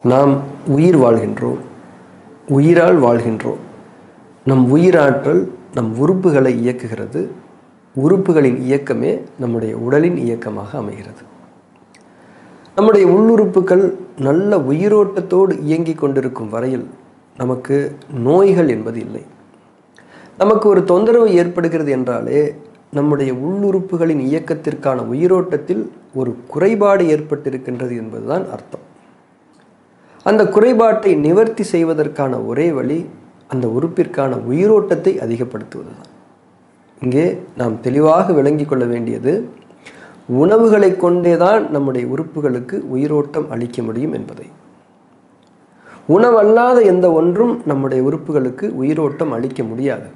நாம் உயிர் வாழ்கின்றோம், உயிரால் வாழ்கின்றோம். நம் உயிராற்றல் நம் உறுப்புகளை இயக்குகிறது. உறுப்புகளின் இயக்கமே நம்முடைய உடலின் இயக்கமாக அமைகிறது. நம்முடைய உள்ளுறுப்புகள் நல்ல உயிரோட்டத்தோடு இயங்கிக் கொண்டிருக்கும் வரையில் நமக்கு நோய்கள் என்பது இல்லை. நமக்கு ஒரு தொந்தரவு ஏற்படுகிறது என்றாலே நம்முடைய உள்ளுறுப்புகளின் இயக்கத்திற்கான உயிரோட்டத்தில் ஒரு குறைபாடு ஏற்பட்டிருக்கின்றது என்பதுதான் அர்த்தம். அந்த குறைபாட்டை நிவர்த்தி செய்வதற்கான ஒரே வழி அந்த உறுப்பிற்கான உயிரோட்டத்தை அதிகப்படுத்துவதுதான். இங்கே நாம் தெளிவாக விளங்கிக் கொள்ள வேண்டியது, உணவுகளை கொண்டேதான் நம்முடைய உறுப்புகளுக்கு உயிரோட்டம் அளிக்க முடியும் என்பதை. உணவல்லாத எந்த ஒன்றும் நம்முடைய உறுப்புகளுக்கு உயிரோட்டம் அளிக்க முடியாது.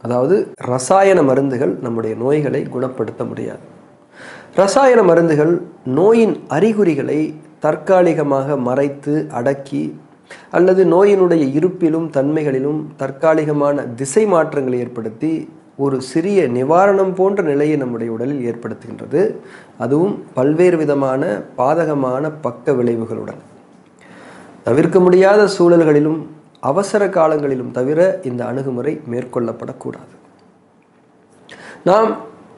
அதாவது ரசாயன மருந்துகள் நம்முடைய நோய்களை குணப்படுத்த முடியாது. ரசாயன மருந்துகள் நோயின் அறிகுறிகளை தற்காலிகமாக மறைத்து அடக்கி, அல்லது நோயினுடைய இருப்பிலும் தன்மைகளிலும் தற்காலிகமான திசை மாற்றங்களை ஏற்படுத்தி ஒரு சிறிய நிவாரணம் போன்ற நிலையை நம்முடைய உடலில் ஏற்படுத்துகின்றது. அதுவும் பல்வேறு விதமான பாதகமான பக்க விளைவுகளுடன். தவிர்க்க முடியாத சூழல்களிலும் அவசர காலங்களிலும் தவிர இந்த அணுகுமுறை மேற்கொள்ளப்படக்கூடாது. நாம்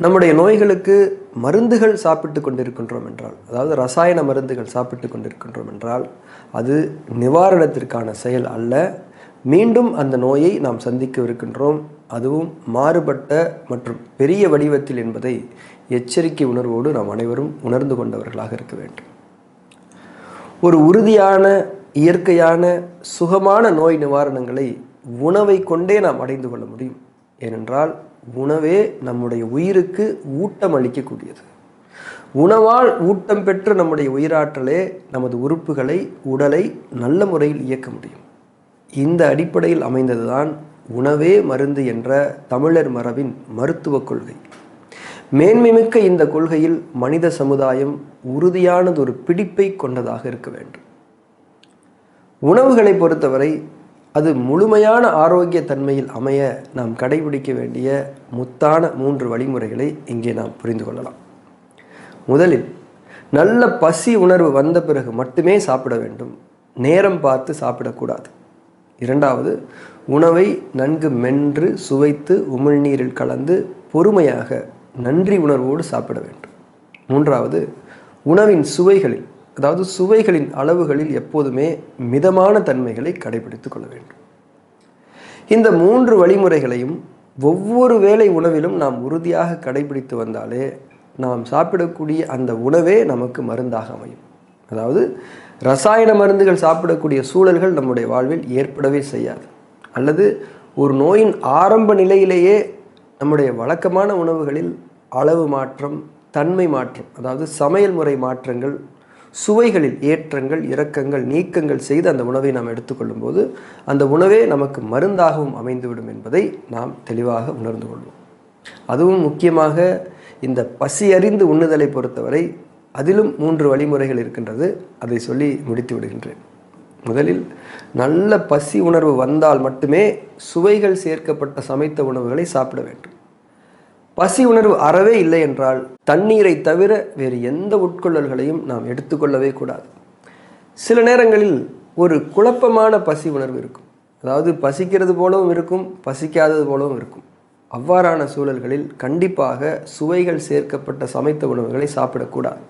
நம்முடைய நோய்களுக்கு மருந்துகள் சாப்பிட்டு கொண்டிருக்கின்றோம் என்றால், அதாவது ரசாயன மருந்துகள் சாப்பிட்டு கொண்டிருக்கின்றோம் என்றால், அது நிவாரணத்திற்கான செயல் அல்ல. மீண்டும் அந்த நோயை நாம் சந்திக்கவிருக்கின்றோம். அதுவும் மாறுபட்ட மற்றும் பெரிய வடிவத்தில் என்பதை எச்சரிக்கை உணர்வோடு நாம் அனைவரும் உணர்ந்து கொண்டவர்களாக இருக்க வேண்டும். ஒரு உறுதியான இயற்கையான சுகமான நோய் நிவாரணங்களை உணவை கொண்டே நாம் அடைந்து கொள்ள முடியும். ஏனென்றால் உணவே நம்முடைய உயிருக்கு ஊட்டம் அளிக்கக்கூடியது. உணவால் ஊட்டம் பெற்ற நம்முடைய உயிராற்றலே நமது உறுப்புகளை, உடலை நல்ல முறையில் இயக்க முடியும். இந்த அடிப்படையில் அமைந்ததுதான் உணவே மருந்து என்ற தமிழர் மரபின் மருத்துவ கொள்கை. மேன்மைமிக்க இந்த கொள்கையில் மனித சமுதாயம் உறுதியானது ஒரு பிடிப்பை கொண்டதாக இருக்க வேண்டும். உணவுகளை பொறுத்தவரை அது முழுமையான ஆரோக்கிய தன்மையில் அமைய நாம் கடைபிடிக்க வேண்டிய முத்தான 3 வழிமுறைகளை இங்கே நாம் புரிந்து கொள்ளலாம். முதலில், நல்ல பசி உணர்வு வந்த பிறகு மட்டுமே சாப்பிட வேண்டும். நேரம் பார்த்து சாப்பிடக்கூடாது. இரண்டாவது, உணவை நன்கு மென்று சுவைத்து உமிழ்நீரில் கலந்து பொறுமையாக நன்றி உணர்வோடு சாப்பிட வேண்டும். மூன்றாவது, உணவின் சுவைகளில், அதாவது சுவைகளின் அளவுகளில் எப்போதுமே மிதமான தன்மைகளை கடைபிடித்துக் கொள்ள வேண்டும். இந்த 3 வழிமுறைகளையும் ஒவ்வொரு வேளை உணவிலும் நாம் உறுதியாக கடைபிடித்து வந்தாலே நாம் சாப்பிடக்கூடிய அந்த உணவே நமக்கு மருந்தாக அமையும். அதாவது ரசாயன மருந்துகள் சாப்பிடக்கூடிய சூழல்கள் நம்முடைய வாழ்வில் ஏற்படவே செய்யாது. அல்லது ஒரு நோயின் ஆரம்ப நிலையிலேயே நம்முடைய வழக்கமான உணவுகளில் அளவு மாற்றம், தன்மை மாற்றம், அதாவது சமையல் முறை மாற்றங்கள், சுவைகளில் ஏற்றங்கள், இறக்கங்கள், நீக்கங்கள் செய்து அந்த உணவை நாம் எடுத்துக்கொள்ளும் போது அந்த உணவே நமக்கு மருந்தாகவும் அமைந்துவிடும் என்பதை நாம் தெளிவாக உணர்ந்து கொள்வோம். அதுவும் முக்கியமாக இந்த பசி அறிந்து உண்ணுதலை பொறுத்தவரை அதிலும் 3 வழிமுறைகள் இருக்கின்றது. அதை சொல்லி முடித்து விடுகின்றேன். முதலில், நல்ல பசி உணர்வு வந்தால் மட்டுமே சுவைகள் சேர்க்கப்பட்ட சமைத்த உணவுகளை சாப்பிட வேண்டும். பசி உணர்வு அறவே இல்லை என்றால் தண்ணீரை தவிர வேறு எந்த உட்கொள்ளல்களையும் நாம் எடுத்துக்கொள்ளவே கூடாது. சில நேரங்களில் ஒரு குழப்பமான பசி உணர்வு இருக்கும். அதாவது பசிக்கிறது போலவும் இருக்கும், பசிக்காதது போலவும் இருக்கும். அவ்வாறான சூழல்களில் கண்டிப்பாக சுவைகள் சேர்க்கப்பட்ட சமைத்த உணவுகளை சாப்பிடக்கூடாது.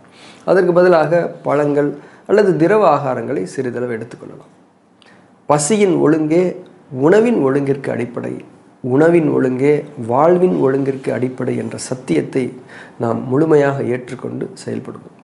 அதற்கு பதிலாக பழங்கள் அல்லது திரவ ஆகாரங்களை சிறிதளவு எடுத்துக்கொள்ளலாம். பசியின் ஒழுங்கே உணவின் ஒழுங்கிற்கு அடிப்படை, உணவின் ஒழுங்கே வாழ்வின் ஒழுங்கிற்கு அடிப்படை என்ற சத்தியத்தை நாம் முழுமையாக ஏற்றுக்கொண்டு செயல்படுவோம்.